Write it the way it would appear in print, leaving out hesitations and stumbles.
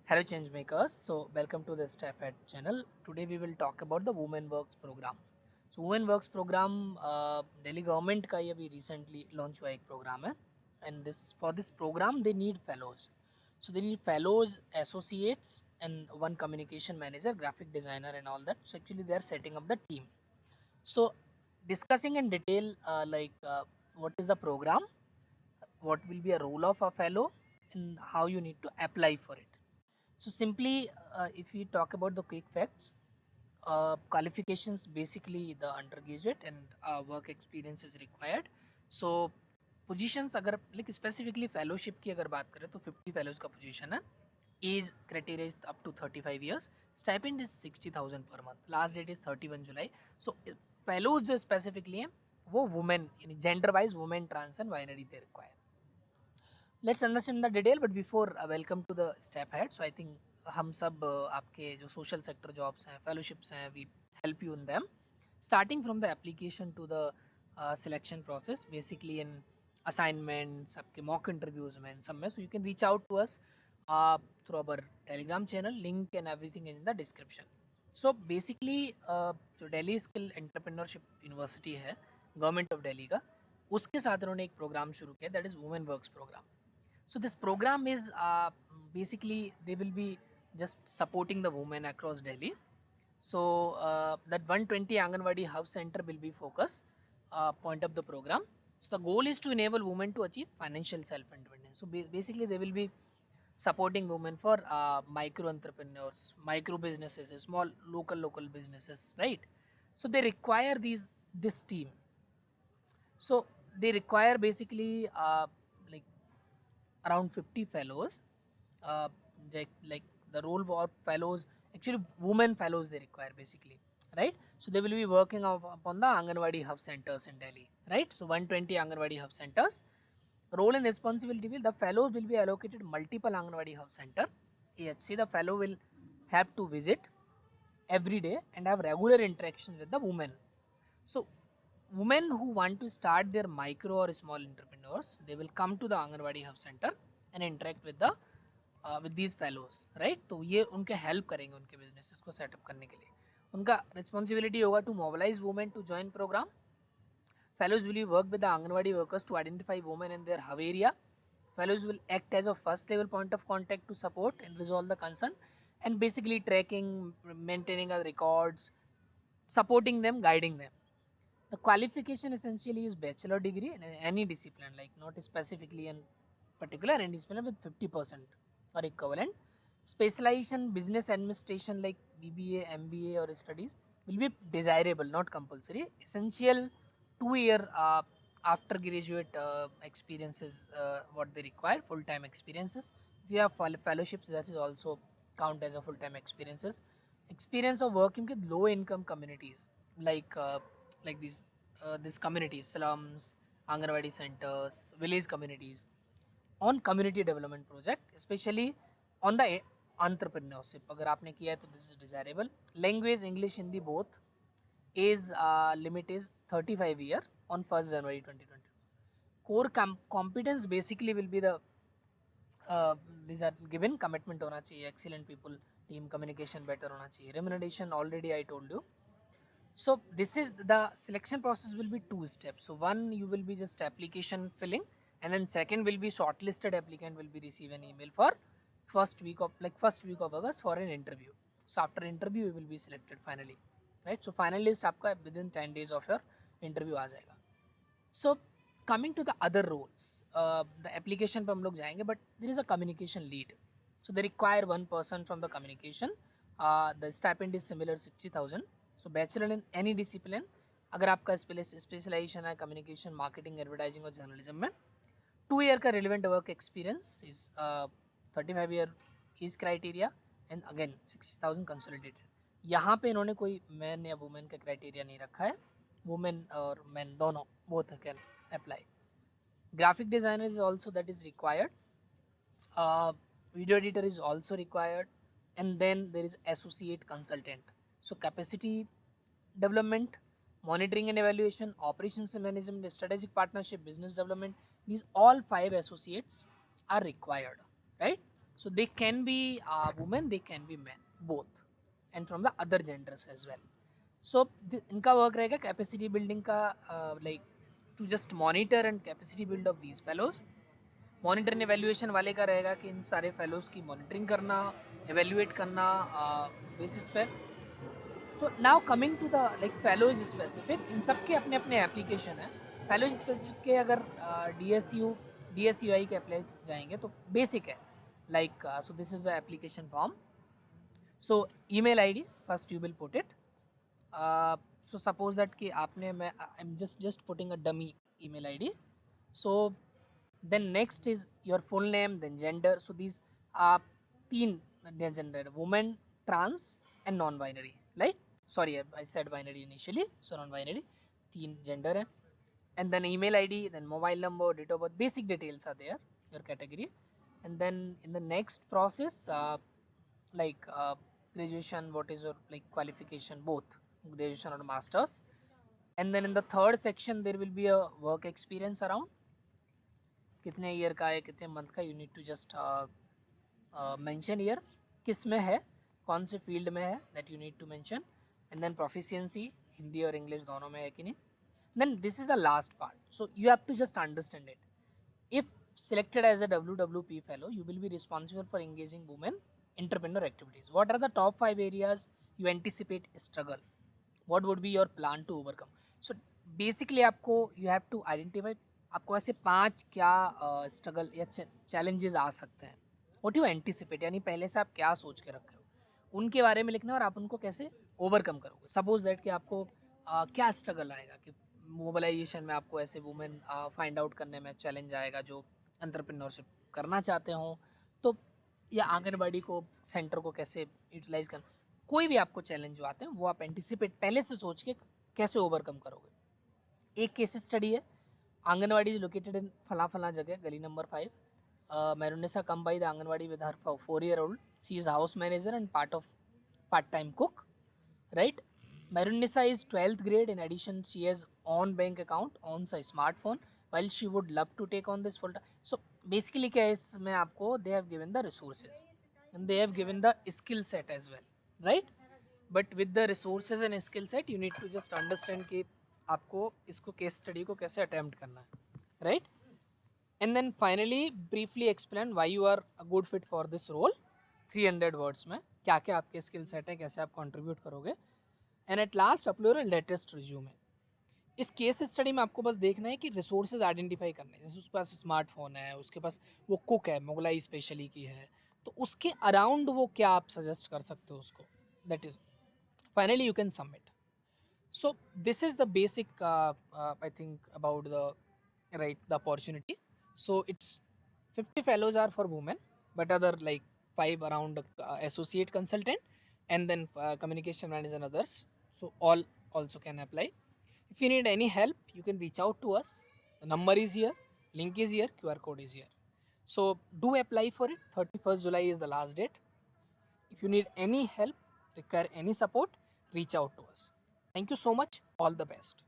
Hello change makers. So welcome to the Step Ahead channel. Today we will talk about the Women Works program. So Women Works program Delhi government का ये अभी recently launch हुआ एक program है and this program they need fellows. So they need fellows, associates and one communication manager, graphic designer and all that. So actually they are setting up the team. So discussing in detail what is the program, what will be a role of a fellow and how you need to apply for it. So simply, if we talk about the quick facts, qualifications basically the undergraduate and work experience is required. So positions अगर like specifically fellowship की अगर बात करें तो 50 fellows का position है. Age criteria is up to 35 years. Stipend is 60,000 per month. Last date is 31 July. So fellows जो specifically हैं वो women यानी gender wise women trans and binary they require. Let's understand the detail but before welcome to the step head. So I think हम सब आपके जो social sector jobs हैं, fellowships हैं, we help you in them starting from the application to the selection process basically in assignments आपके mock interviews में इन सब में. So you can reach out to us through our Telegram channel. Link and everything in the description. So basically जो Delhi skill entrepreneurship university है government of Delhi का, उसके साथ उन्होंने एक प्रोग्राम शुरू किया that is women works programme. So this program is basically they will be just supporting the women across Delhi. So that 120 Anganwadi Hub Center will be focus point of the program. So the goal is to enable women to achieve financial self-independence. So basically they will be supporting women for micro entrepreneurs, micro businesses, small local businesses, right? So they require this team. So they require basically like around 50 fellows, uh, like the role of fellows, actually women fellows they require basically, right? So they will be working upon the Anganwadi hub centers in Delhi, right? So 120 Anganwadi hub centers. Role and responsibility will the fellows will be allocated multiple Anganwadi hub center. AHC the fellow will have to visit every day and have regular interaction with the women. So women who want to start their micro or small entrepreneurs, they will come to the Anganwadi Hub Center and interact with these fellows, right? तो ये उनके help करेंगे उनके businesses को setup करने के लिए. उनका रिस्पॉन्सिबिलिटी होगा to mobilise women to join programme. Fellows will work with the Anganwadi workers to identify women in their hub area. Fellows will act as a first level point of contact to support and resolve the concern, and basically tracking, maintaining the records, supporting them, guiding them. The qualification essentially is bachelor degree in any discipline, like not specifically in particular any discipline with 50% or equivalent. Specialization, business administration like BBA, MBA or studies will be desirable, not compulsory. Essential 2 year after graduate experiences what they require, full time experiences. If you have fellowships, that is also count as a full time experiences. Experience of working with low income communities like these communities, slums, Anganwadi centers, village communities, on community development project, especially on the entrepreneurship. अगर आपने किया है तो this is desirable. Language English Hindi both. Age limit is 35 year on 1st January 2022. Core competence basically will be the these are given. Commitment होना चाहिए, excellent people, team communication better होना चाहिए, remuneration already I told you. So this is the selection process will be 2 steps. So one you will be just application filling, and then second will be shortlisted applicant will be receive an email for first week of August for an interview. So after interview you will be selected finally, right? So final list आपका within 10 days of your interview आ जाएगा. So coming to the other roles, the application पे हम लोग जाएंगे, but there is a communication lead. So they require one person from the communication. The stipend is similar 60,000. So bachelor in any discipline. अगर आपका specialisation है communication, marketing, advertising और journalism में, 2 year का relevant work experience is 35 year is criteria and again 60,000 consolidated. यहाँ पे इन्होंने कोई मैन या वुमेन का क्राइटेरिया नहीं रखा है. वुमेन और मैन दोनों both can apply. Graphic designer is also that is required. Video editor is also required, and then there is associate consultant. So capacity development, monitoring and evaluation, operations and management, strategic partnership, business development, these all 5 associates are required, right? So they can be women, they can be men, both, and from the other genders as well. So इनका work रहेगा capacity building का, like to just monitor and capacity build of these fellows. Monitor and evaluation वाले का रहेगा कि इन सारे fellows की monitoring करना, एवेल्यूएट करना बेसिस पे. So now coming to the like fellows specific, इन सब के अपने अपने एप्लीकेशन है. फेलोज स्पेसिफिक के अगर DSUI के अप्लाई जाएंगे तो बेसिक है, like so this is a application form. So email ID first you will put it. So suppose that कि आपने, मैं I am just putting a dummy email ID. So then next is your full name, then gender. So these are तीन gender, woman, trans and non-binary, right? Sorry, I said binary initially, so non-binary. तीन gender है, and then email ID, then mobile number, date of birth, basic details are there, your category. And then in the next process, like graduation, what is your like qualification, both graduation or masters. And then in the third section there will be a work experience around कितने year का है, कितने month का. You need to just mention year, किस में है, कौन से फील्ड में है, that you need to mention. And then proficiency, Hindi और इंग्लिश दोनों में है कि नहीं. Then this is the last part. So you have to just understand it. If selected as a WWP fellow, you will be responsible for engaging women entrepreneur activities. What are the top 5 areas you anticipate struggle? What would be your plan to overcome? So basically आपको you have to identify आपको ऐसे 5 क्या struggle या challenges आ सकते हैं. What you anticipate, यानी पहले से आप क्या सोच के रखे हो, उनके बारे में लिखना और आप उनको कैसे ओवरकम करोगे. सपोज दैट कि आपको क्या स्ट्रगल आएगा, कि मोबिलाइजेशन में आपको ऐसे वुमेन फाइंड आउट करने में चैलेंज आएगा जो एंटरप्रेन्योरशिप करना चाहते हो, तो या आंगनबाड़ी को, सेंटर को कैसे यूटिलाइज करना. कोई भी आपको चैलेंज जो आते हैं वो आप एंटिसिपेट पहले से सोच के कैसे ओवरकम करोगे. एक केस स्टडी है, आंगनवाड़ी इज लोकेटेड इन फला फला जगह, गली number 5. Merunisa come by the Anganwadi with her 4-year-old. She is house manager and part-time cook, right? Merunisa is 12th grade. In addition, she has on bank account, owns a smartphone. While she would love to take on this full time. So basically, क्या है इसमें आपको, they have given the resources and they have given the skill set as well, right? But with the resources and skill set, you need to just understand कि आपको इसको case study को कैसे attempt करना है, right. And then finally briefly explain why you are a good fit for this role. 300 words में क्या क्या आपके स्किल सेट है, कैसे आप कंट्रीब्यूट करोगे. And at last upload your latest resume. इस केस स्टडी में आपको बस देखना है कि रिसोर्सेज आइडेंटिफाई करने हैं. जैसे उसके पास स्मार्टफोन है, उसके पास वो कुक है, मुगलाई स्पेशली की है, तो उसके अराउंड वो क्या आप सजेस्ट कर सकते हो उसको. That is finally you can submit. So this is the basic I think about the the opportunity. So it's 50 fellows are for women, but other like 5 around associate consultant, and then communication manager and others. So all also can apply. If you need any help, you can reach out to us. The number is here, link is here, QR code is here. So do apply for it. 31st July is the last date. If you need any help, require any support, reach out to us. Thank you so much. All the best.